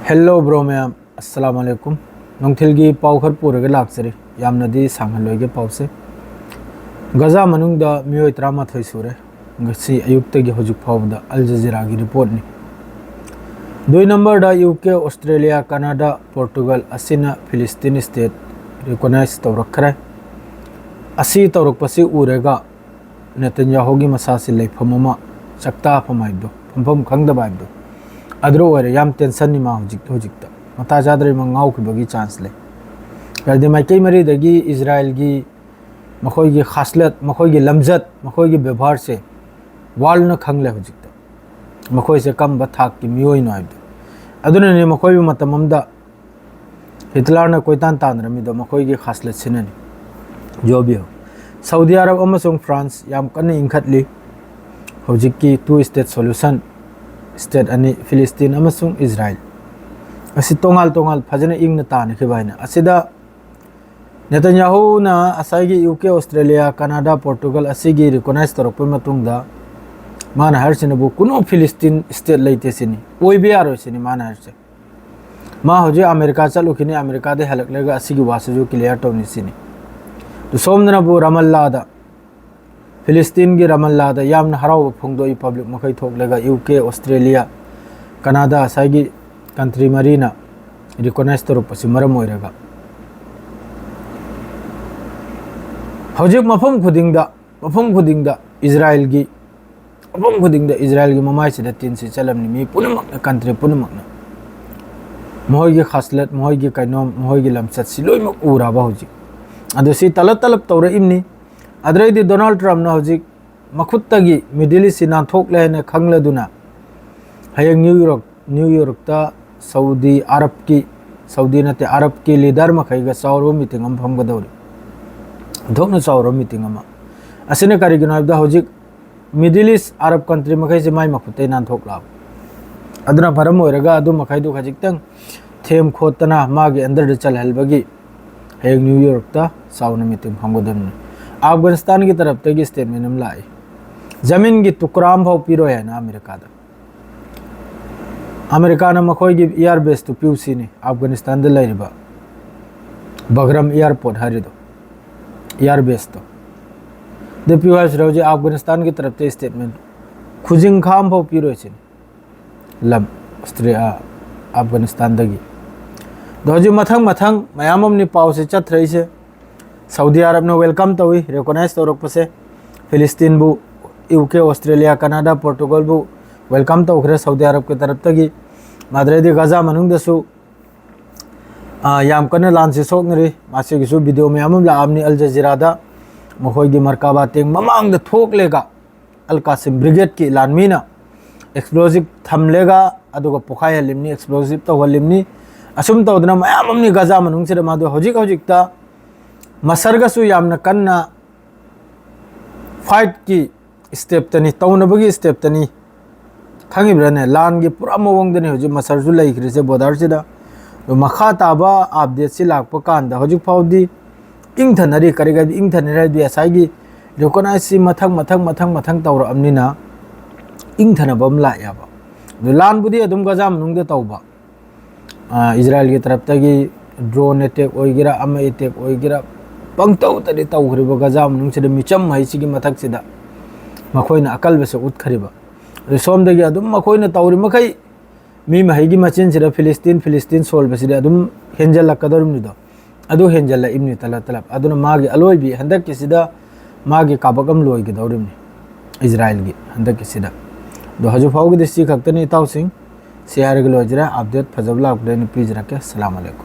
Hello bro ma'am अस्सलाम वालेकुम नोंथिलगी पाव खर पुरगे लाक्सरी यामनदी सांगहलोगे पावसे गजा मनुंगदा मियोय 38 सुरे ngasi ayuktagi hojik fawda al jazeera gi report ni 2 number da UK Australia Canada Portugal asina Philistine state recognize tawrakhre asi tawrak pasi urega Netanyahu gi masasi leifamama sakta phamaido pham khangda baibdo adro ore yam tension ni ma hojikta mata jadre mangau ki bagi chance le garde mai kei mari dagi Israel gi makhoi gi khaslat makhoi gi lamzat makhoi gi ବ୍ୟବहार से वाल न खंगले हजिकता मखोई से कम बथाक की मियोई नाइबदो अदुने ने मखोई भी मतममदा Hitler ने कोई तान तान रमिदो मखोई की खासलत सिननी जो भी हो सऊदी अरब अमसुंग फ्रांस याम कन्ने इंखतली हजिकी टू स्टेट सॉल्यूशन स्टेट अनि फिलिस्तीन अमसुंग इजराइल असि तोंगाल फजने इंगना ताने खिबाइना असिदा नेतन्याहू ना असाइगी यूके ऑस्ट्रेलिया कनाडा पोर्टुगल असिगी रिकॉग्नाइज तोरप मतुंगदा माना हरसिनबु कुनो फिलिस्तीन स्टेट लेते सिनी ओइ बे आरो सिनी माना हरसे मा होजे अमेरिका चलुखिनी अमेरिका दे हलकलेगा असिगी वासजु क्लियर टोनी सिनी तो सोमनबु रमल्ला दा फिलिस्तीन गी रमल्ला दा यामना हराव फुंगदोई पब्लिक मखै थोकलेगा यूके ऑस्ट्रेलिया कनाडा असाइगी कंट्री मरीना रिकॉग्नाइज तोरप सि मरम ओइरगा हौजिक मफम खुदिंगदा इजराइल की ममाई से तीन से चलमनी मी पुनमक कंट्री पुनमक मोहय की खासलत मोहय की कैनोम मोहय की लमसत सिलोइमक उराबा हौजिक अदो सि तलब तौर इमनी अद्रैदि डोनाल्ड ट्रम्प ना हौजिक मखुत्तगी मिडिल ईस्ट ना थोकले ने खंगलदुना हयंग न्यूयॉर्क ता सऊदी नते अरब की लीडर मखैगा चावरो मीटिंग अम फमगदौरी धोकना चावरो मीटिंग अमा असिने करिगिनो हाबदा हौजिक मिडिल ईस्ट अरब कंट्री मखै से माइ मखुते नान थोकला अदना भरम होरगा अदु मखै दु खजिक्तंग थेम खोतना मागे अंदर दे चलहलबगी हेग न्यूयॉर्क ता साउन मीटिंग फमगदम अफगानिस्तान की तरफ तगी स्टेटमेंट हम लाई जमीन की टुकराम भाव पिरो है ना अमेरिका ना मखै की एयर बेस तो प्यूसी ने अफगानिस्तान दे लाइबा बगरम एयरपोर्ट हरिदो एयर बेस तो देपीवास रोजे अफगानिस्तान की तरफ से स्टेटमेंट खुजिंग खाम भाव पीरो लम ऑस्ट्रेलिया अफगानिस्तान दगी दोजी मथंग मयामम नि पाव से चत रही से सऊदी अरब ने वेलकम तवी रिकॉग्नाइज तौरक पसे फिलिस्तीन बु यूके ऑस्ट्रेलिया कनाडा पोर्टुगल बु वेलकम तौखरे सऊदी अरब की तरफ तगी माद्रेदी गजा मनुंग दसु याम कने लान से सोकनरी मासे गिसु वीडियो में यामम लामनी अल जजीरा दा मखोगी मरकाबा तेंग ममांग द थोक लेगा अल कासिम ब्रिगेड की लानमीना एक्सप्लोजिव थमलेगा अदुगा पोखाय लिमनी एक्सप्लोजिव तो हलिमनी असुम तौदना मयाममनी गजा मनुंग से मादो हजिकता मसरगसु यामना कन्ना फाइट की स्टेप तनी तौनबगी स्टेप तनी खंगिब्रने लान की पूरा मवंगदनी हजि मसरजु लैखरि से बॉर्डर सिदा मखा ताबा अपडेट से लाकपा कांदा हजिक फाउदी इंथनरी करेगा इंथनरी असाई रिकॉग्नाइज से मथंग तौर अमनीना इंथनबम लायाबा लानबुदी अदुम गजा मनुंग तौबा इजराइल की तरफ तगी ड्रोन अटैक ओइगिरा अम अटैक ओइगिरा पंगतौ तरी तौखरिबा गजा मनुंग से मिचम हाइसिगी मथक सिदा मखोइना अकलबसे उतखरिबा रिसोमदगी अदुम मखोइना तौरि मखै मी महैगी मचिन सिदा फिलिस्तीन सोल्बसिदा अदुम हेंजलकदरमनिदो अदु हेंजल इमनी तलब अदुना मागे अलोय भी हंदक किसिदा मागे काबकम लोय के दौरिमनी इजराइल की हंदक किसिदा दो हजु फाउगी दिसी खक्तनी ताउ सिंह शेयर के लोजरा अपडेट फजबला अपडेट प्लीज रखे अस्सलाम वालेकुम।